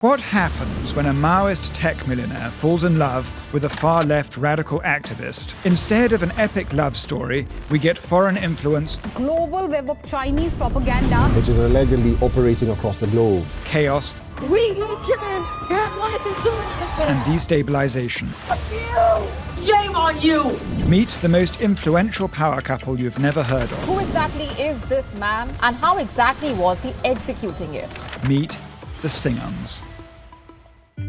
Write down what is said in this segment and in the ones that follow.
What happens when a Maoist tech millionaire falls in love with a far-left radical activist? Instead of an epic love story, we get foreign influence, global web of Chinese propaganda, which is allegedly operating across the globe, chaos, we need children. and destabilization. Shame on you! Meet the most influential power couple you've never heard of. Who exactly is this man, and how exactly was he executing it? Meet the Singhams.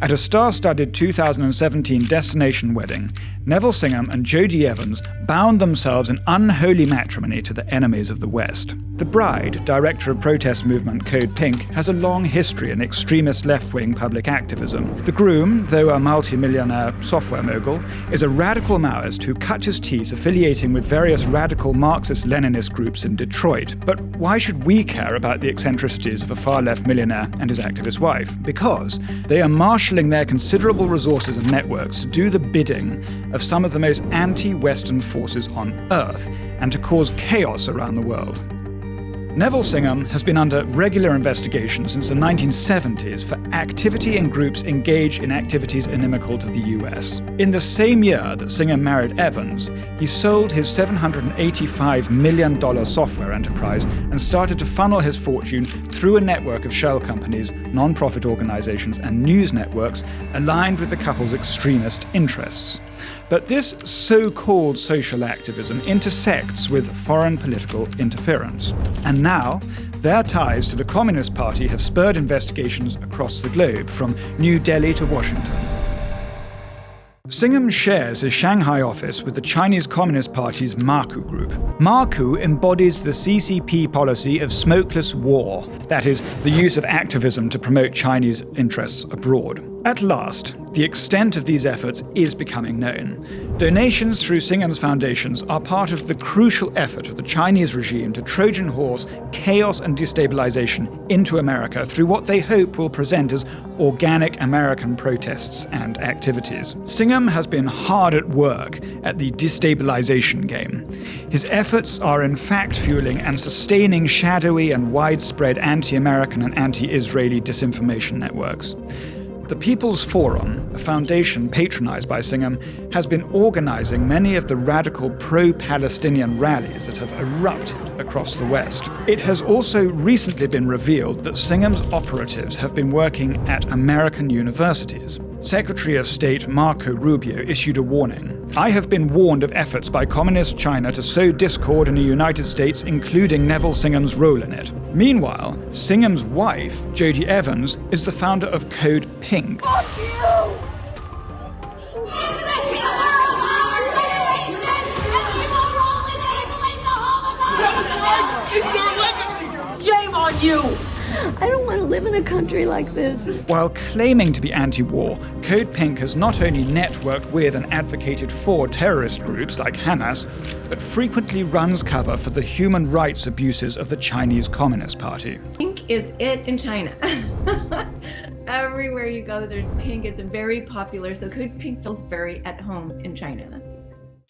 At a star-studded 2017 destination wedding, Neville Singham and Jodie Evans bound themselves in unholy matrimony to the enemies of the West. The bride, director of protest movement Code Pink, has a long history in extremist left-wing public activism. The groom, though a multi-millionaire software mogul, is a radical Maoist who cut his teeth affiliating with various radical Marxist-Leninist groups in Detroit. But why should we care about the eccentricities of a far-left millionaire and his activist wife? Because they are marshalling their considerable resources and networks to do the bidding of some of the most anti-Western forces on Earth and to cause chaos around the world. Neville Singham has been under regular investigation since the 1970s for activity in groups engaged in activities inimical to the US. In the same year that Singham married Evans, he sold his $785 million software enterprise and started to funnel his fortune through a network of shell companies, non-profit organizations, and news networks aligned with the couple's extremist interests. But this so-called social activism intersects with foreign political interference. And now, their ties to the Communist Party have spurred investigations across the globe, from New Delhi to Washington. Singham shares his Shanghai office with the Chinese Communist Party's Marku group. Marku embodies the CCP policy of smokeless war, that is, the use of activism to promote Chinese interests abroad. At last, the extent of these efforts is becoming known. Donations through Singham's foundations are part of the crucial effort of the Chinese regime to Trojan horse chaos and destabilization into America through what they hope will present as organic American protests and activities. Singham has been hard at work at the destabilization game. His efforts are in fact fueling and sustaining shadowy and widespread anti-American and anti-Israeli disinformation networks. The People's Forum, a foundation patronized by Singham, has been organizing many of the radical pro-Palestinian rallies that have erupted across the West. It has also recently been revealed that Singham's operatives have been working at American universities. Secretary of State Marco Rubio issued a warning. "I have been warned of efforts by Communist China to sow discord in the United States, including Neville Singham's role in it." Meanwhile, Singham's wife, Jodie Evans, is the founder of Code Pink. Fuck you! It's your legacy! Shame on you! I don't want to live in a country like this. While claiming to be anti-war, Code Pink has not only networked with and advocated for terrorist groups like Hamas, but frequently runs cover for the human rights abuses of the Chinese Communist Party. Pink is it in China. Everywhere you go, there's pink. It's very popular, so Code Pink feels very at home in China.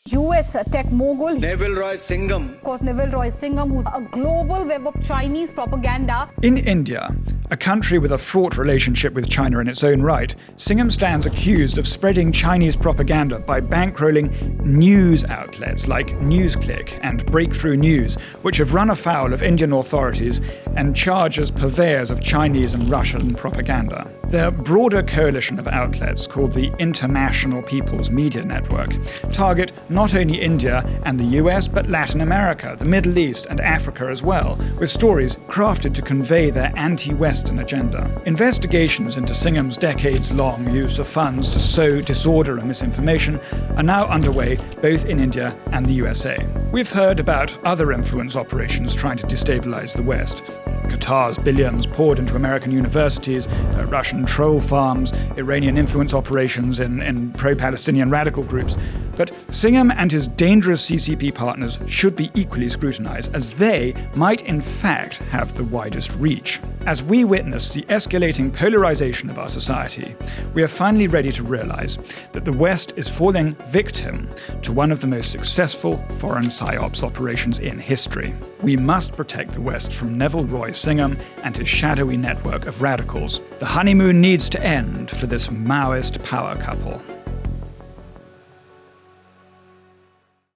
US tech mogul, Neville Roy Singham. of course Neville Roy Singham, who's a global web of Chinese propaganda. In India, a country with a fraught relationship with China in its own right, Singham stands accused of spreading Chinese propaganda by bankrolling news outlets like NewsClick and Breakthrough News, which have run afoul of Indian authorities and charge as purveyors of Chinese and Russian propaganda. Their broader coalition of outlets, called the International People's Media Network, target not only India and the US, but Latin America, the Middle East, and Africa as well, with stories crafted to convey their anti-Western agenda. Investigations into Singham's decades-long use of funds to sow disorder and misinformation are now underway both in India and the USA. We've heard about other influence operations trying to destabilize the West. Qatar's billions poured into American universities, Russian troll farms, Iranian influence operations in pro-Palestinian radical groups. But Singham and his dangerous CCP partners should be equally scrutinized, as they might in fact have the widest reach. As we witness the escalating polarization of our society, we are finally ready to realize that the West is falling victim to one of the most successful foreign psyops operations in history. We must protect the West from Neville Roy Singham and his shadowy network of radicals. The honeymoon needs to end for this Maoist power couple.